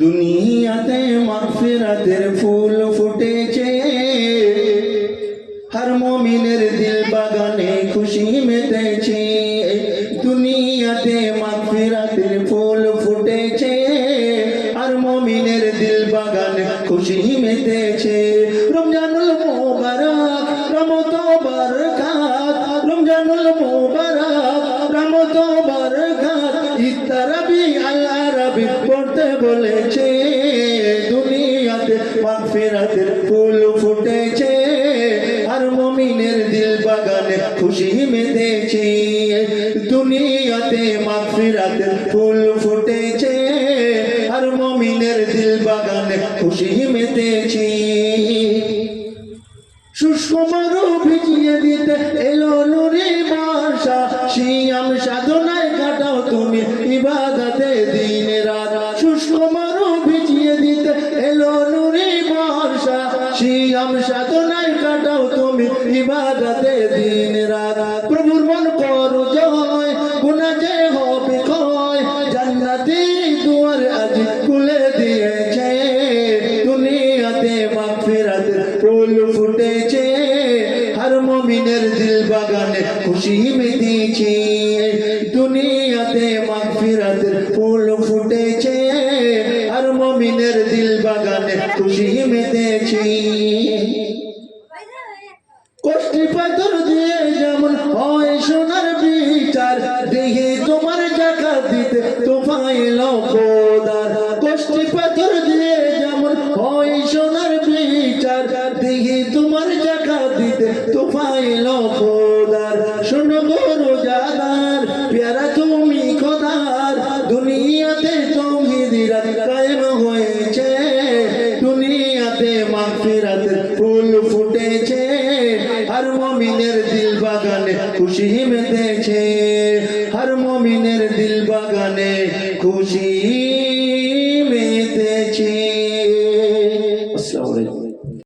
দুনিয়াতে মাগফিরাতের ফুল ফুটেছে, हर मोमिनेर दिल बागाने खुशी मेतेছে। दुनियाते मागफिरातेर फूल फुटेছে, हर मोमिनेर दिल बागाने खुशी मेतेছে। रमजानुल मुबारक रहमत ও बरकत, रमजानुल मुबारक रहमत ও बरकत। ইত্তারাবি আল্লাহ রাবি পড়তে বলেছে। দুনিয়াতে মাগফিরাতের ফুল ফুটেছে, हर मोमिनेर दिल बागाने खुशी मेतेছে। दुनियाते मागफिरातेर फूल फुटेছে, हर मोमिनेर दिल बागाने खुशी मेतेছে। শুষ্ক মরু ভিজিয়ে দিতে এলো নূরে বর্ষা, সিয়াম সাধনায় কাটাও তুমি ইবাদতে দিন রাত। শুষ্ক মরু ভিজিয়ে দিতে এলো নূরে বর্ষা, সিয়াম সাধনায় কাটাও তুমি ইবাদতে দিন রাত। প্রভুর মন করো জয়, গুনাহ যে হবে ক্ষয়, জান্নাতি দুয়ার আজ খুলে দিয়েছে। দুনিয়াতে মাগফিরাতের ফুল ফুটেছে, हर मोमिनेर दिल बागाने खुशी मेतेছে। दुनियाते मागफिरातेर फूल फुटेছে, हर मोमिनेर दिल बागाने खुशी मेतेছে। কষ্টি পাথর দিয়ে যেমন হয় সোনার বিচার, দেহে তোমার জাকাত দিতে তোমায় লকদার। কষ্টি পাথর দিয়ে যেমন হয় সোনার বিচার, দেহে তোমার জাকাত দিতে তোমায় লকদার। শোনো গো রোজাদার, প্যারা তুমি খোদার, দুনিয়াতে তৌহিদিরাত কায়েম হয়েছে। দুনিয়াতে মাগফিরাতের ফুল ফুটেছে, हर मोमिनेर दिल बागाने खुशी मेतेছে। हर मोमिनेर दिल बागाने खुशी